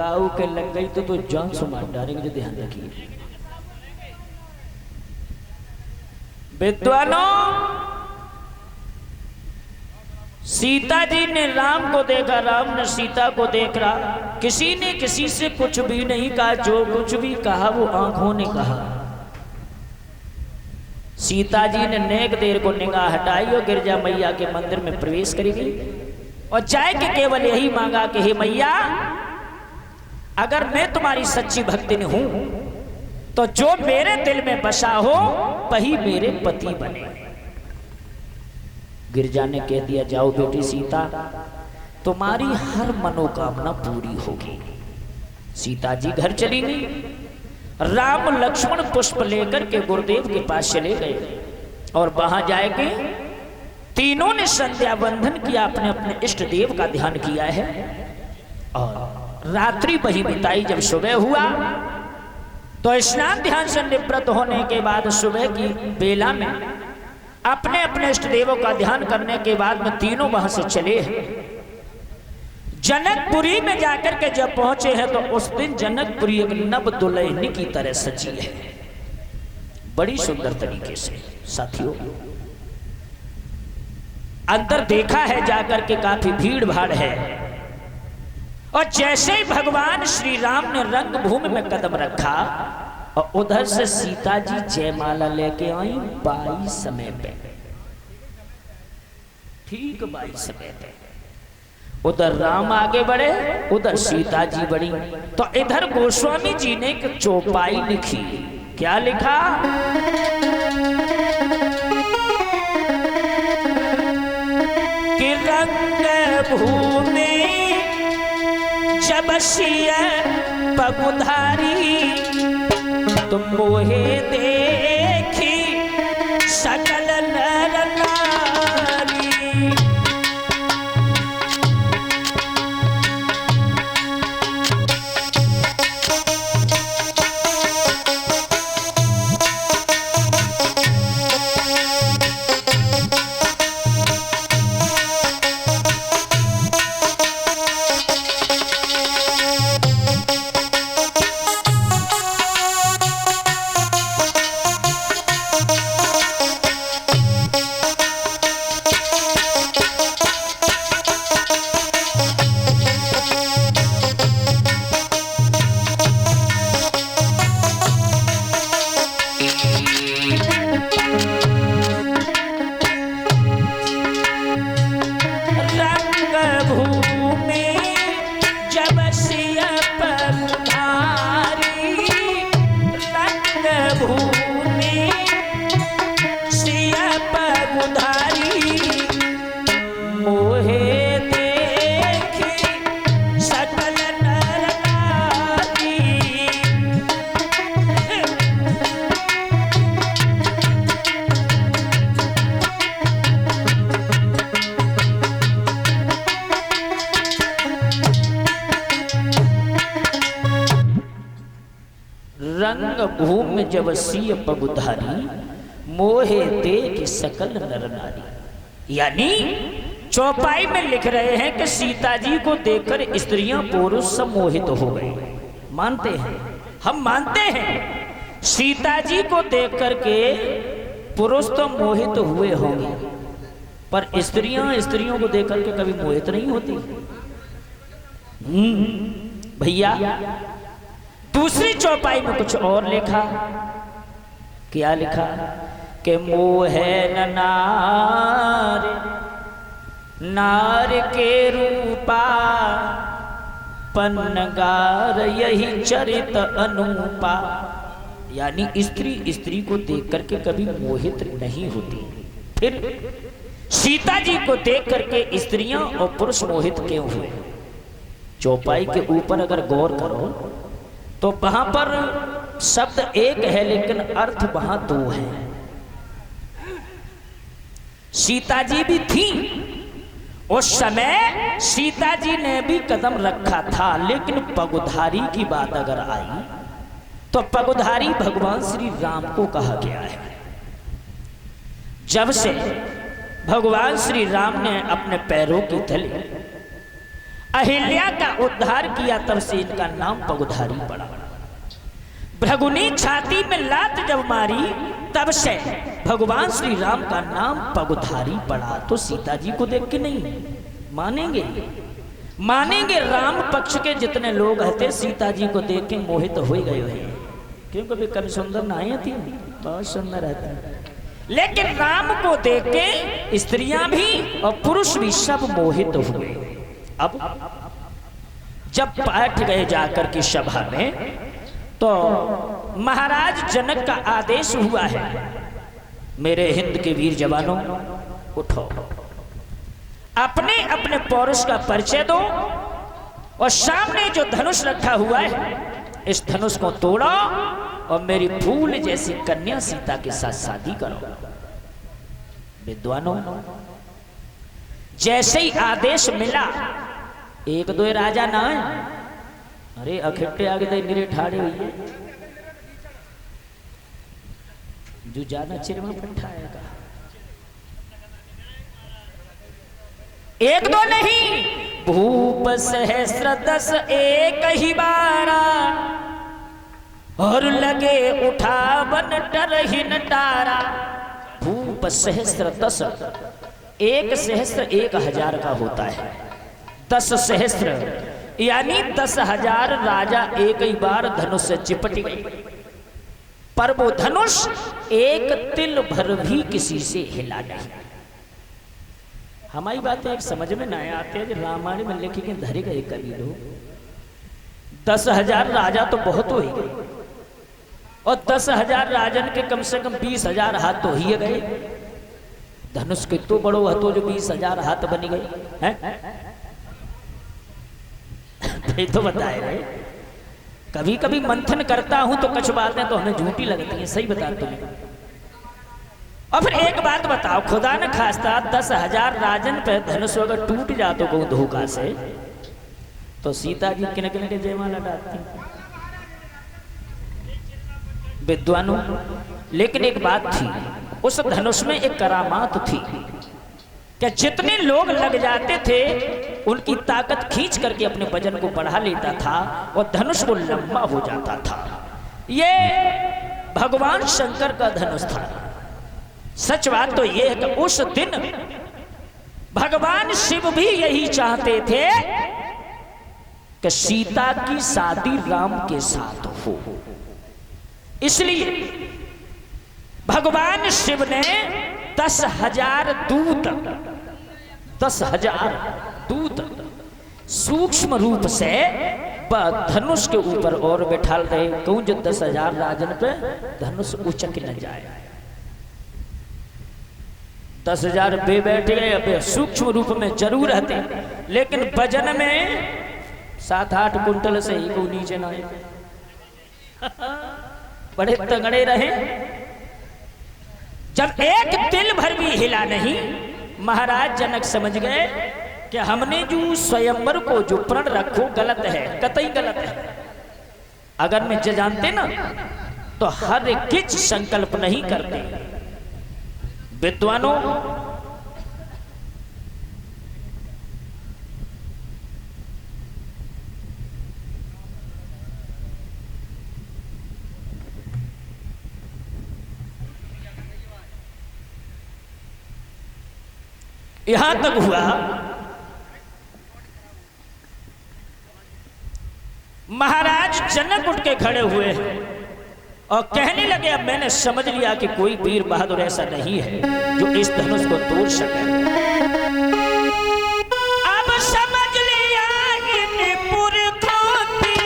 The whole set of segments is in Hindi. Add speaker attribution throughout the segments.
Speaker 1: ताऊ के लग गई तो जान से मार डालेंगे, जो ध्यान रखिए विद्वानों। सीता जी ने राम को देखा, राम ने सीता को देख रहा, किसी ने किसी से कुछ भी नहीं कहा, जो कुछ भी कहा वो आंखों ने कहा। सीता जी ने नेक देर को निगाह हटाई और गिरजा मैया के मंदिर में प्रवेश करेगी और जाए के केवल यही मांगा कि हे मैया, अगर मैं तुम्हारी सच्ची भक्तिन हूं तो जो मेरे दिल में बसा हो वही मेरे पति बने। गिरजा ने कह दिया, जाओ बेटी सीता, तुम्हारी हर मनोकामना पूरी होगी। सीता जी घर चली गई। राम लक्ष्मण पुष्प लेकर के गुरुदेव के पास चले गए और वहां जाके तीनों ने संध्या बंधन किया, अपने अपने इष्ट देव का ध्यान किया है और रात्रि वही बिताई। जब सुबह हुआ तो स्नान ध्यान से निवृत्त होने के बाद सुबह की बेला में अपने अपने इष्ट देवों का ध्यान करने के बाद में तीनों वहां से चले हैं। जनकपुरी में जाकर के जब पहुंचे हैं तो उस दिन जनकपुरी एक नव दुल्हन की तरह सजी है, बड़ी सुंदर तरीके से। साथियों, अंदर देखा है जाकर के काफी भीड़ भाड़ है और जैसे ही भगवान श्री राम ने रंगभूमि में कदम रखा और उधर से सीता जी जयमाला लेके आई 22 समय पे, ठीक 22 समय पे। उधर राम आगे बढ़े, उधर सीता जी बढ़ी। तो इधर गोस्वामी जी ने एक चौपाई लिखी। क्या लिखा? कि रंग भूमि जब सिय पगुधारी, तुम मोहे देखी सकल नर नारी। रंग भूमि जब सिय पगुधारी, मोहे देख सकल नर नारी। यानी चौपाई में लिख रहे हैं कि सीता जी को देखकर स्त्रियां पुरुष सम्मोहित हो गए। मानते हैं, हम मानते हैं सीता जी को देख करके पुरुष तो मोहित हुए होंगे, पर स्त्रियां स्त्रियों को देख करके कभी मोहित नहीं होती। भैया दूसरी चौपाई में कुछ और लिखा। क्या लिखा? कि मोहे न नार, नार के रूपा, पन्नगार यही चरित अनुपा। यानी स्त्री स्त्री को देख करके कभी मोहित नहीं होती, फिर सीता जी को देख करके स्त्रियां और पुरुष मोहित क्यों हुए? चौपाई के ऊपर अगर गौर करो तो वहां पर शब्द एक है लेकिन अर्थ वहां दो है। सीता जी भी थी उस समय, सीता जी ने भी कदम रखा था, लेकिन पगुधारी की बात अगर आई तो पगुधारी भगवान श्री राम को कहा गया है। जब से भगवान श्री राम ने अपने पैरों की तले अहिल्या का उद्धार किया, तब से इनका नाम पगुधारी पड़ा। भृगुनी छाती में लात जब मारी, तब से भगवान श्री राम का नाम पगुधारी पड़ा। तो सीता जी को देख के नहीं मानेंगे, मानेंगे राम पक्ष के जितने लोग हते सीता जी को देख के मोहित हो गए हैं, क्योंकि वे कभी सुंदर नहीं थी, बहुत सुंदर रहती, लेकिन राम को देख के स्त्रियां भी और पुरुष भी सब मोहित हुए। अब जब बैठ गए जाकर की सभा में, तो महाराज जनक का आदेश हुआ है, मेरे हिंद के वीर जवानों उठो, अपने अपने पौरुष का परिचय दो, और सामने जो धनुष रखा हुआ है इस धनुष को तोड़ो और मेरी फूल जैसी कन्या सीता के साथ शादी करो। विद्वानों, जैसे ही आदेश मिला, एक दो राजा ना है, अरे अखिट्टे आगे दे मेरे ठाड़े हुई है, जो ज्यादा चिरवा पठाएगा, एक दो नहीं, भूप सहस्र 10 एक ही बारा, और लगे उठावन डरहिन डारा। भूप सहस्र 10, एक सहस्र 1000 का होता है, 10 सहस्र यानी 10,000 राजा एक ही बार धनुष से चिपट गए, पर वो धनुष एक तिल भर भी किसी से हिला नहीं। हमारी बातें एक समझ में ना आते हैं, रामायण में लिखे के धरे गए कवि लोग, 10,000 राजा तो बहुत हो ही गए, और 10,000 राजन के कम से कम 20,000 हाथ तो ही गए। धनुष के तो बड़ो हतो जो 20,000 हाथ बन गए हैं। तो बताए रहे, कभी कभी मंथन करता हूं तो कुछ बातें तो हमें झूठी लगती हैं, सही बता तुम्हें। और फिर एक बात बताओ, खुदा न खास्ता 10,000 राजन पे धनुष अगर टूट जातो को धोखा से, तो सीता जी किन किन के जयमाला डालती। विद्वानों, लेकिन एक बात थी, उस धनुष में एक करामात थी कि जितने लोग लग जाते थे उनकी ताकत खींच करके अपने वजन को बढ़ा लेता था और धनुष को लंबा हो जाता था। ये भगवान शंकर का धनुष था। सच बात तो यह है कि उस दिन भगवान शिव भी यही चाहते थे कि सीता की शादी राम के साथ हो, इसलिए भगवान शिव ने 10,000 दूत, 10,000 दूत सूक्ष्म रूप से धनुष के ऊपर और बैठा रहे, क्यों जो 10,000 राजन पे धनुष उचक न जाए। 10,000 पे बैठ गए, अब सूक्ष्म रूप में जरूर रहते, लेकिन वजन में 7-8 कुंटल से ही को नीचे ना बड़े तगड़े रहे। जब एक तिल भर भी हिला नहीं, महाराज जनक समझ गए कि हमने जो स्वयंवर को जो प्रण रखो गलत है, कतई गलत है। अगर मैं जानते ना तो हर किच संकल्प नहीं करते। विद्वानों, यहां तक हुआ, महाराज जनक उठ के खड़े हुए और कहने लगे, अब मैंने समझ लिया कि कोई वीर बहादुर ऐसा नहीं है जो इस धनुष को तोड़ सके। अब समझ लिया इन पुरखों की,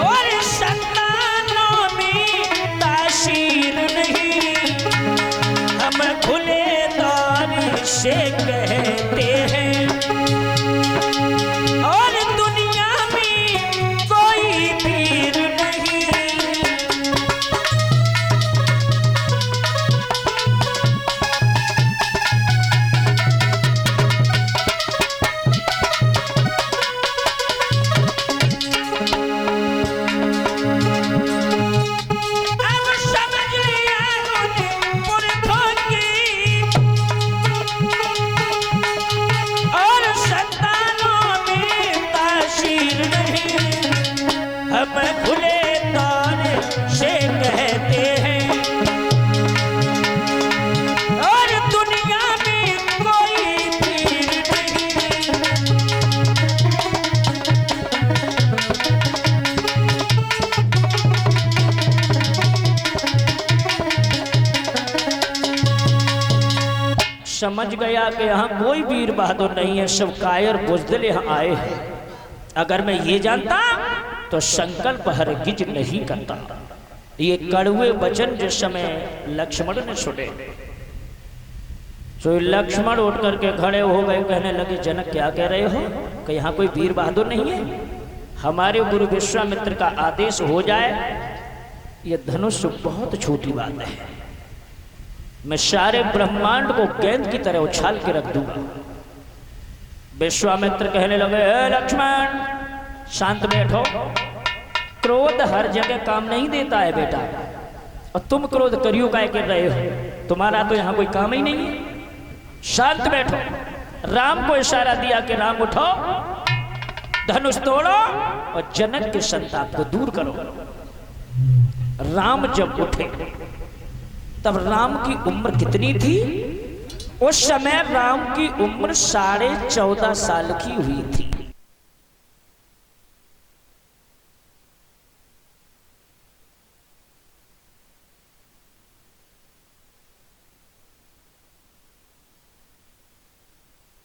Speaker 1: और संतानों में तासीर नहीं, हम खुले दौर से कहते हैं, और दुनिया में कोई वीर नहीं। गया कि यहाँ कोई वीर बहादुर नहीं है, सब कायर बुज़दिल यहाँ आए हैं। अगर मैं ये जानता तो संकल्प हरगिज नहीं करता। ये कड़वे वचन जिस समय लक्ष्मण ने सुने तो लक्ष्मण उठ करके खड़े हो गए, कहने लगे जनक क्या कह रहे हो कि यहाँ कोई वीर बहादुर नहीं है? हमारे गुरु विश्वामित्र का आदेश हो जाए, ये धनुष बहुत छोटी बात है, मैं सारे ब्रह्मांड को गेंद की तरह उछाल के रख दूंगा। विश्वामित्र कहने लगे लक्ष्मण शांत बैठो, क्रोध हर जगह काम नहीं देता है बेटा, और तुम क्रोध करियो काय कर रहे हो, तुम्हारा तो यहाँ कोई काम ही नहीं है, शांत बैठो। राम को इशारा दिया कि राम उठो, धनुष तोड़ो और जनक के संताप को दूर करो। राम जब उठे तब राम की उम्र कितनी थी? उस समय राम की उम्र 14.5 साल की हुई थी।